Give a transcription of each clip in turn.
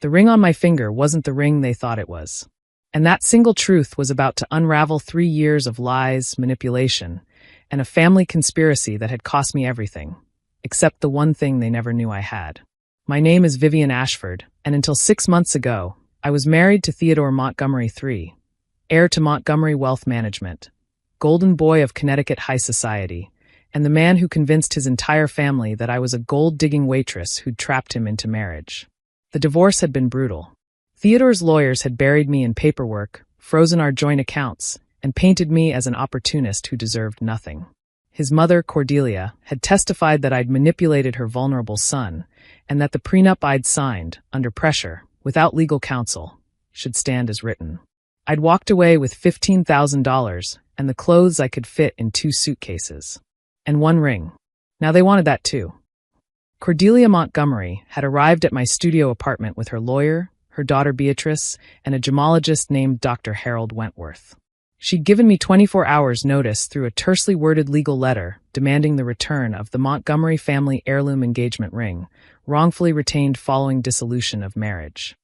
The ring on my finger wasn't the ring they thought it was. And that single truth was about to unravel 3 years of lies, manipulation, and a family conspiracy that had cost me everything, except the one thing they never knew I had. My name is Vivian Ashford, and until 6 months ago, I was married to Theodore Montgomery III, heir to Montgomery Wealth Management, golden boy of Connecticut high society, and the man who convinced his entire family that I was a gold-digging waitress who'd trapped him into marriage. The divorce had been brutal. Theodore's lawyers had buried me in paperwork, frozen our joint accounts, and painted me as an opportunist who deserved nothing. His mother, Cordelia, had testified that I'd manipulated her vulnerable son, and that the prenup I'd signed, under pressure, without legal counsel, should stand as written. I'd walked away with $15,000 and the clothes I could fit in 2 suitcases. And 1 ring. Now they wanted that too. Cordelia Montgomery had arrived at my studio apartment with her lawyer, her daughter Beatrice, and a gemologist named Dr. Harold Wentworth. She'd given me 24 hours' notice through a tersely worded legal letter demanding the return of the Montgomery family heirloom engagement ring, wrongfully retained following dissolution of marriage.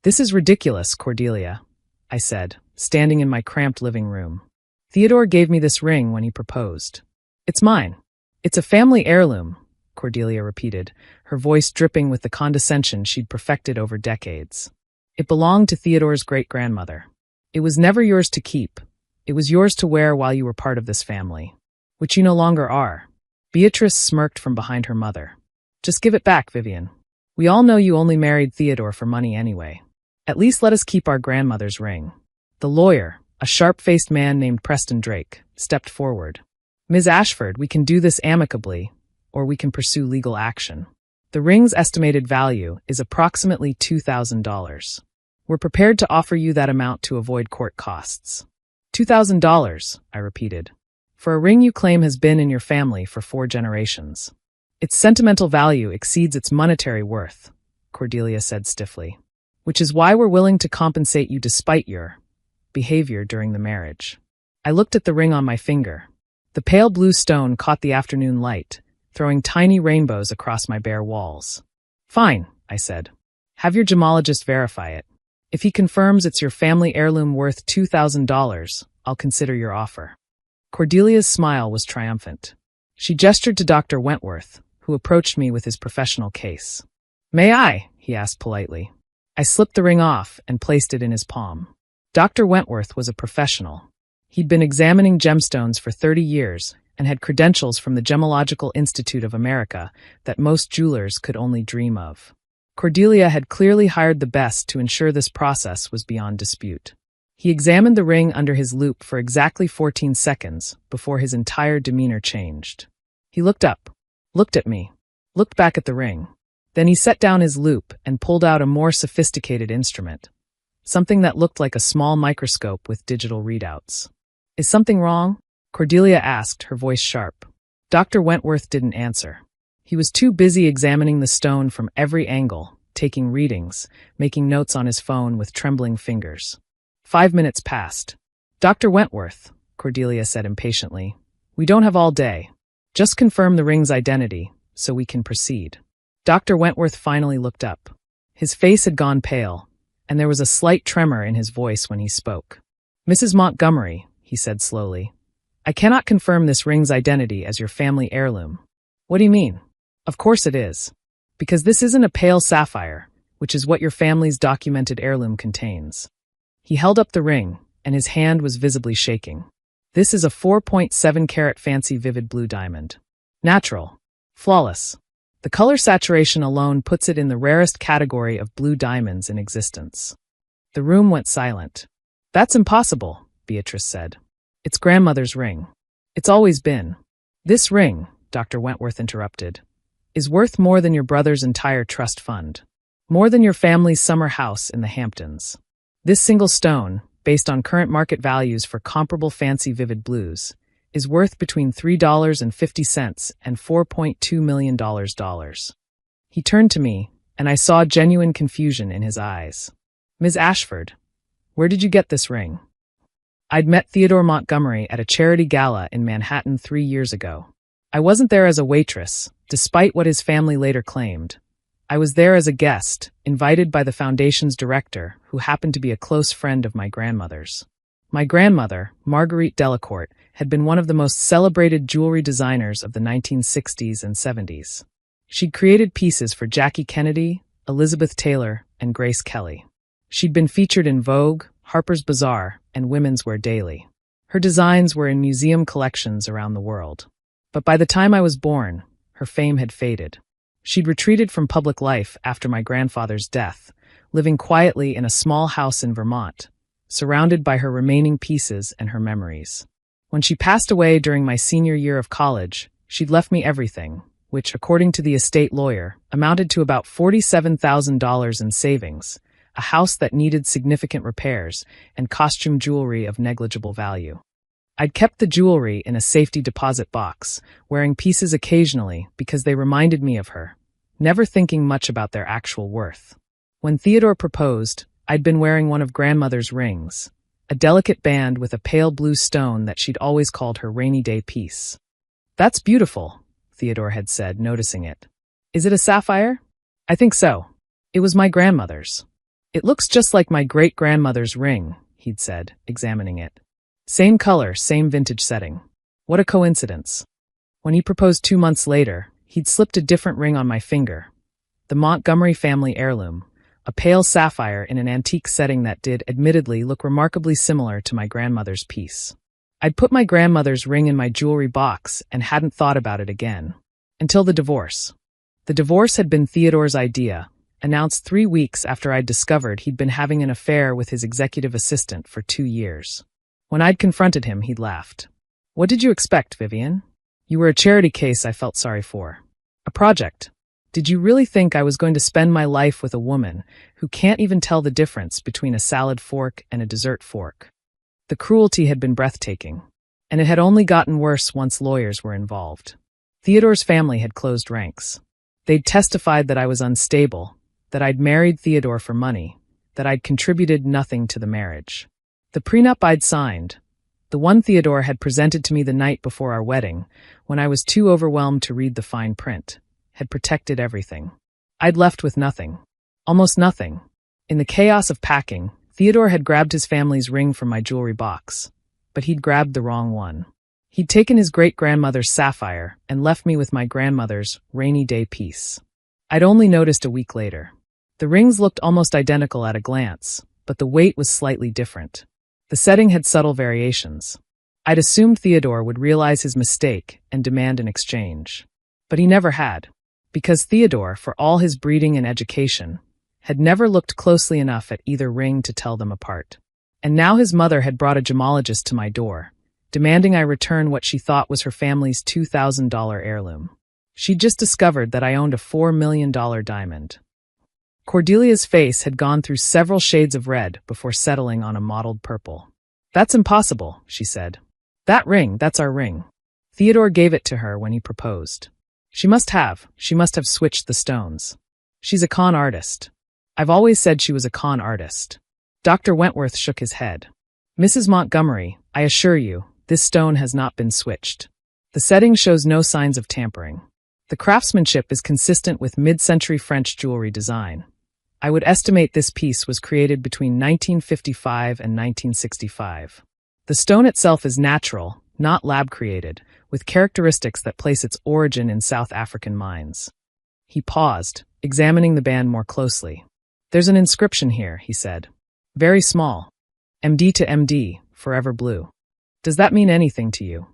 "This is ridiculous, Cordelia," I said, standing in my cramped living room. "Theodore gave me this ring when he proposed. It's mine. It's a family heirloom," Cordelia repeated, her voice dripping with the condescension she'd perfected over decades. "It belonged to Theodore's great-grandmother. It was never yours to keep. It was yours to wear while you were part of this family, which you no longer are." Beatrice smirked from behind her mother. "Just give it back, Vivian. We all know you only married Theodore for money anyway. At least let us keep our grandmother's ring." The lawyer, a sharp-faced man named Preston Drake, stepped forward. "Ms. Ashford, we can do this amicably, or we can pursue legal action. The ring's estimated value is approximately $2,000. We're prepared to offer you that amount to avoid court costs." $2,000, I repeated. "For a ring you claim has been in your family for 4 generations. Its sentimental value exceeds its monetary worth," Cordelia said stiffly. "Which is why we're willing to compensate you despite your behavior during the marriage." I looked at the ring on my finger. The pale blue stone caught the afternoon light, throwing tiny rainbows across my bare walls. "Fine," I said. "Have your gemologist verify it. If he confirms it's your family heirloom worth $2,000, I'll consider your offer." Cordelia's smile was triumphant. She gestured to Dr. Wentworth, who approached me with his professional case. "May I?" he asked politely. I slipped the ring off and placed it in his palm. Dr. Wentworth was a professional. He'd been examining gemstones for 30 years and had credentials from the Gemological Institute of America that most jewelers could only dream of. Cordelia had clearly hired the best to ensure this process was beyond dispute. He examined the ring under his loupe for exactly 14 seconds before his entire demeanor changed. He looked up, looked at me, looked back at the ring. Then he set down his loupe and pulled out a more sophisticated instrument, something that looked like a small microscope with digital readouts. "Is something wrong?" Cordelia asked, her voice sharp. Dr. Wentworth didn't answer. He was too busy examining the stone from every angle, taking readings, making notes on his phone with trembling fingers. 5 minutes passed. "Dr. Wentworth," Cordelia said impatiently, "we don't have all day. Just confirm the ring's identity, so we can proceed." Dr. Wentworth finally looked up. His face had gone pale, and there was a slight tremor in his voice when he spoke. "Mrs. Montgomery," he said slowly, "I cannot confirm this ring's identity as your family heirloom." "What do you mean?" "Of course it is. Because this isn't a pale sapphire, which is what your family's documented heirloom contains." He held up the ring, and his hand was visibly shaking. "This is a 4.7-carat fancy vivid blue diamond. Natural. Flawless. The color saturation alone puts it in the rarest category of blue diamonds in existence." The room went silent. "That's impossible," Beatrice said. "It's grandmother's ring. It's always been." "This ring," Dr. Wentworth interrupted, "is worth more than your brother's entire trust fund. More than your family's summer house in the Hamptons. This single stone, based on current market values for comparable fancy vivid blues, is worth between $3.50 and $4.2 million. He turned to me, and I saw genuine confusion in his eyes. "Ms. Ashford, where did you get this ring?" I'd met Theodore Montgomery at a charity gala in Manhattan 3 years ago. I wasn't there as a waitress, despite what his family later claimed. I was there as a guest, invited by the foundation's director, who happened to be a close friend of my grandmother's. My grandmother, Marguerite Delacourt, had been one of the most celebrated jewelry designers of the 1960s and 70s. She'd created pieces for Jackie Kennedy, Elizabeth Taylor, and Grace Kelly. She'd been featured in Vogue, Harper's Bazaar, and Women's Wear Daily. Her designs were in museum collections around the world. But by the time I was born, her fame had faded. She'd retreated from public life after my grandfather's death, living quietly in a small house in Vermont, surrounded by her remaining pieces and her memories. When she passed away during my senior year of college, she'd left me everything, which, according to the estate lawyer, amounted to about $47,000 in savings, a house that needed significant repairs, and costume jewelry of negligible value. I'd kept the jewelry in a safety deposit box, wearing pieces occasionally because they reminded me of her, never thinking much about their actual worth. When Theodore proposed, I'd been wearing one of grandmother's rings, a delicate band with a pale blue stone that she'd always called her rainy day piece. "That's beautiful," Theodore had said, noticing it. "Is it a sapphire?" "I think so. It was my grandmother's." "It looks just like my great-grandmother's ring," he'd said, examining it. "Same color, same vintage setting. What a coincidence." When he proposed 2 months later, he'd slipped a different ring on my finger, the Montgomery family heirloom, a pale sapphire in an antique setting that did, admittedly, look remarkably similar to my grandmother's piece. I'd put my grandmother's ring in my jewelry box and hadn't thought about it again. Until the divorce. The divorce had been Theodore's idea, announced 3 weeks after I'd discovered he'd been having an affair with his executive assistant for 2 years. When I'd confronted him, he'd laughed. "What did you expect, Vivian? You were a charity case I felt sorry for. A project. Did you really think I was going to spend my life with a woman who can't even tell the difference between a salad fork and a dessert fork?" The cruelty had been breathtaking, and it had only gotten worse once lawyers were involved. Theodore's family had closed ranks. They'd testified that I was unstable, that I'd married Theodore for money, that I'd contributed nothing to the marriage. The prenup I'd signed, the one Theodore had presented to me the night before our wedding, when I was too overwhelmed to read the fine print, had protected everything. I'd left with nothing. Almost nothing. In the chaos of packing, Theodore had grabbed his family's ring from my jewelry box, but he'd grabbed the wrong one. He'd taken his great-grandmother's sapphire and left me with my grandmother's rainy day piece. I'd only noticed a week later. The rings looked almost identical at a glance, but the weight was slightly different. The setting had subtle variations. I'd assumed Theodore would realize his mistake and demand an exchange. But he never had, because Theodore, for all his breeding and education, had never looked closely enough at either ring to tell them apart. And now his mother had brought a gemologist to my door, demanding I return what she thought was her family's $2,000 heirloom. She'd just discovered that I owned a $4 million diamond. Cordelia's face had gone through several shades of red before settling on a mottled purple. "That's impossible," she said. "That ring, that's our ring. Theodore gave it to her when he proposed. She must have switched the stones. She's a con artist. I've always said she was a con artist." Dr. Wentworth shook his head. "Mrs. Montgomery, I assure you, this stone has not been switched. The setting shows no signs of tampering. The craftsmanship is consistent with mid-century French jewelry design. I would estimate this piece was created between 1955 and 1965. The stone itself is natural, not lab-created, with characteristics that place its origin in South African mines." He paused, examining the band more closely. "There's an inscription here," he said. "Very small. MD to MD, forever blue. Does that mean anything to you?"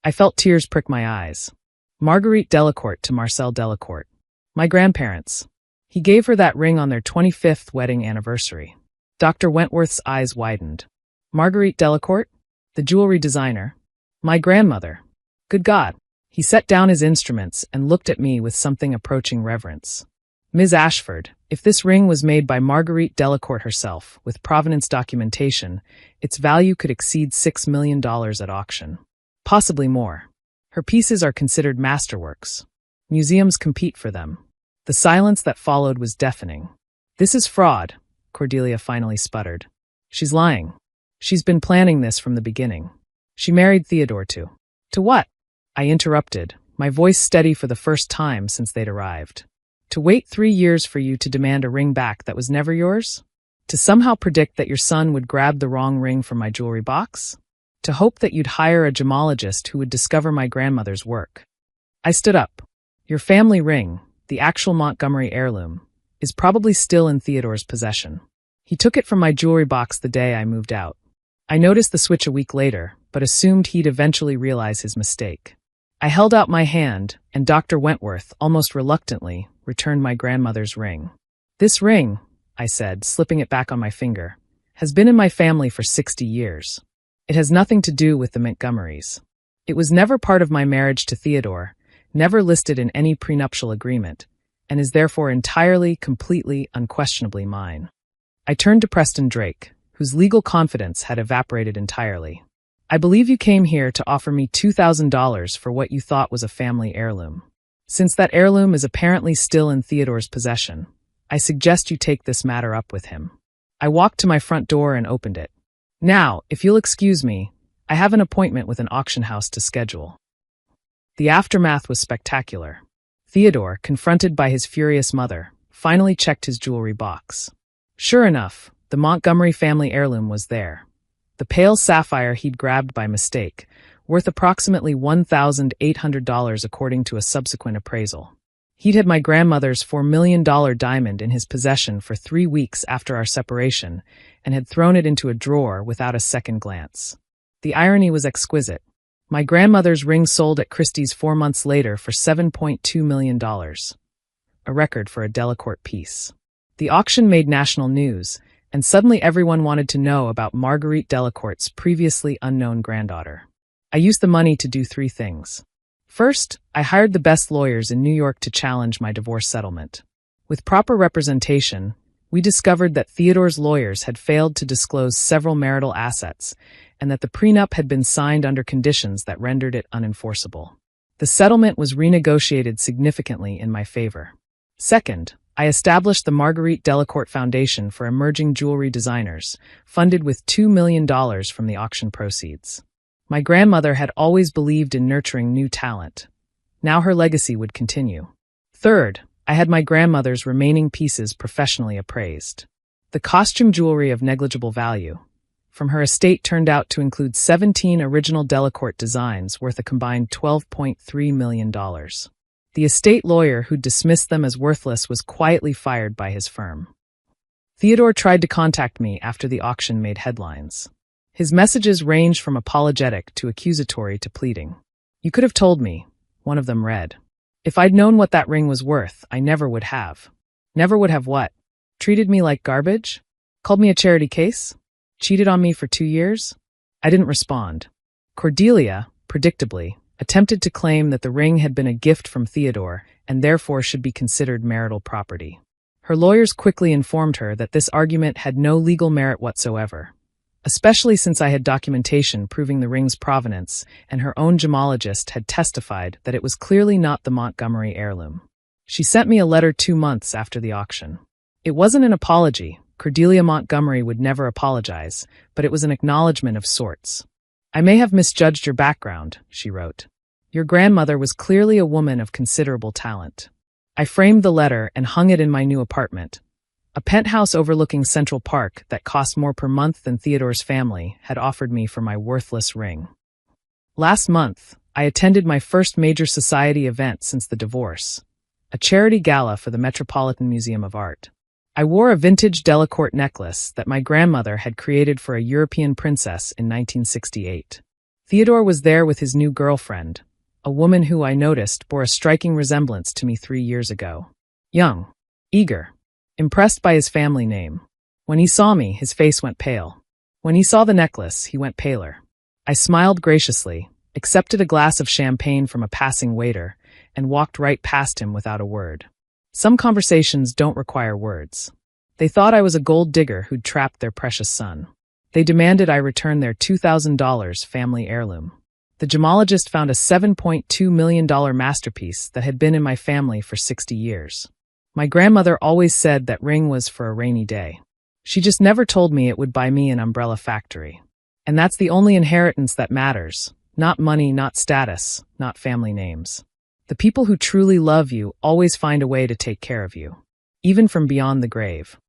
I felt tears prick my eyes. "Marguerite Delacourt to Marcel Delacourt. My grandparents. He gave her that ring on their 25th wedding anniversary." Dr. Wentworth's eyes widened. "Marguerite Delacourt? The jewelry designer? My grandmother. Good God." He set down his instruments and looked at me with something approaching reverence. "Ms. Ashford, if this ring was made by Marguerite Delacourt herself, with provenance documentation, its value could exceed $6 million at auction. Possibly more. Her pieces are considered masterworks. Museums compete for them." The silence that followed was deafening. "This is fraud," Cordelia finally sputtered. "She's lying. She's been planning this from the beginning. She married Theodore to..." "To what?" I interrupted, my voice steady for the first time since they'd arrived. To wait 3 years for you to demand a ring back that was never yours? To somehow predict that your son would grab the wrong ring from my jewelry box? To hope that you'd hire a gemologist who would discover my grandmother's work? I stood up. Your family ring, the actual Montgomery heirloom, is probably still in Theodore's possession. He took it from my jewelry box the day I moved out. I noticed the switch a week later, but assumed he'd eventually realize his mistake. I held out my hand, and Dr. Wentworth, almost reluctantly, returned my grandmother's ring. This ring, I said, slipping it back on my finger, has been in my family for 60 years. It has nothing to do with the Montgomerys. It was never part of my marriage to Theodore, never listed in any prenuptial agreement, and is therefore entirely, completely, unquestionably mine. I turned to Preston Drake, whose legal confidence had evaporated entirely. I believe you came here to offer me $2,000 for what you thought was a family heirloom. Since that heirloom is apparently still in Theodore's possession, I suggest you take this matter up with him. I walked to my front door and opened it. Now, if you'll excuse me, I have an appointment with an auction house to schedule. The aftermath was spectacular. Theodore, confronted by his furious mother, finally checked his jewelry box. Sure enough, the Montgomery family heirloom was there. The pale sapphire he'd grabbed by mistake, worth approximately $1,800 according to a subsequent appraisal. He'd had my grandmother's $4 million diamond in his possession for 3 weeks after our separation and had thrown it into a drawer without a second glance. The irony was exquisite. My grandmother's ring sold at Christie's 4 months later for $7.2 million, a record for a Delacourt piece. The auction made national news, and suddenly everyone wanted to know about Marguerite Delacourt's previously unknown granddaughter. I used the money to do 3 things. First, I hired the best lawyers in New York to challenge my divorce settlement. With proper representation, we discovered that Theodore's lawyers had failed to disclose several marital assets, and that the prenup had been signed under conditions that rendered it unenforceable. The settlement was renegotiated significantly in my favor. Second, I established the Marguerite Delacourt Foundation for Emerging Jewelry Designers, funded with $2 million from the auction proceeds. My grandmother had always believed in nurturing new talent. Now her legacy would continue. Third, I had my grandmother's remaining pieces professionally appraised. The costume jewelry of negligible value from her estate turned out to include 17 original Delacourt designs worth a combined $12.3 million. The estate lawyer who dismissed them as worthless was quietly fired by his firm. Theodore tried to contact me after the auction made headlines. His messages ranged from apologetic to accusatory to pleading. You could have told me, one of them read. If I'd known what that ring was worth, I never would have. Never would have what? Treated me like garbage? Called me a charity case? Cheated on me for 2 years? I didn't respond. Cordelia, predictably, attempted to claim that the ring had been a gift from Theodore and therefore should be considered marital property. Her lawyers quickly informed her that this argument had no legal merit whatsoever, especially since I had documentation proving the ring's provenance, and her own gemologist had testified that it was clearly not the Montgomery heirloom. She sent me a letter 2 months after the auction. It wasn't an apology. Cordelia Montgomery would never apologize, but it was an acknowledgement of sorts. I may have misjudged your background, she wrote. Your grandmother was clearly a woman of considerable talent. I framed the letter and hung it in my new apartment. A penthouse overlooking Central Park that cost more per month than Theodore's family had offered me for my worthless ring. Last month, I attended my first major society event since the divorce, a charity gala for the Metropolitan Museum of Art. I wore a vintage Delacourt necklace that my grandmother had created for a European princess in 1968. Theodore was there with his new girlfriend, a woman who I noticed bore a striking resemblance to me 3 years ago. Young, eager, impressed by his family name. When he saw me, his face went pale. When he saw the necklace, he went paler. I smiled graciously, accepted a glass of champagne from a passing waiter, and walked right past him without a word. Some conversations don't require words. They thought I was a gold digger who'd trapped their precious son. They demanded I return their $2,000 family heirloom. The gemologist found a $7.2 million masterpiece that had been in my family for 60 years. My grandmother always said that ring was for a rainy day. She just never told me it would buy me an umbrella factory. And that's the only inheritance that matters. Not money, not status, not family names. The people who truly love you always find a way to take care of you, even from beyond the grave.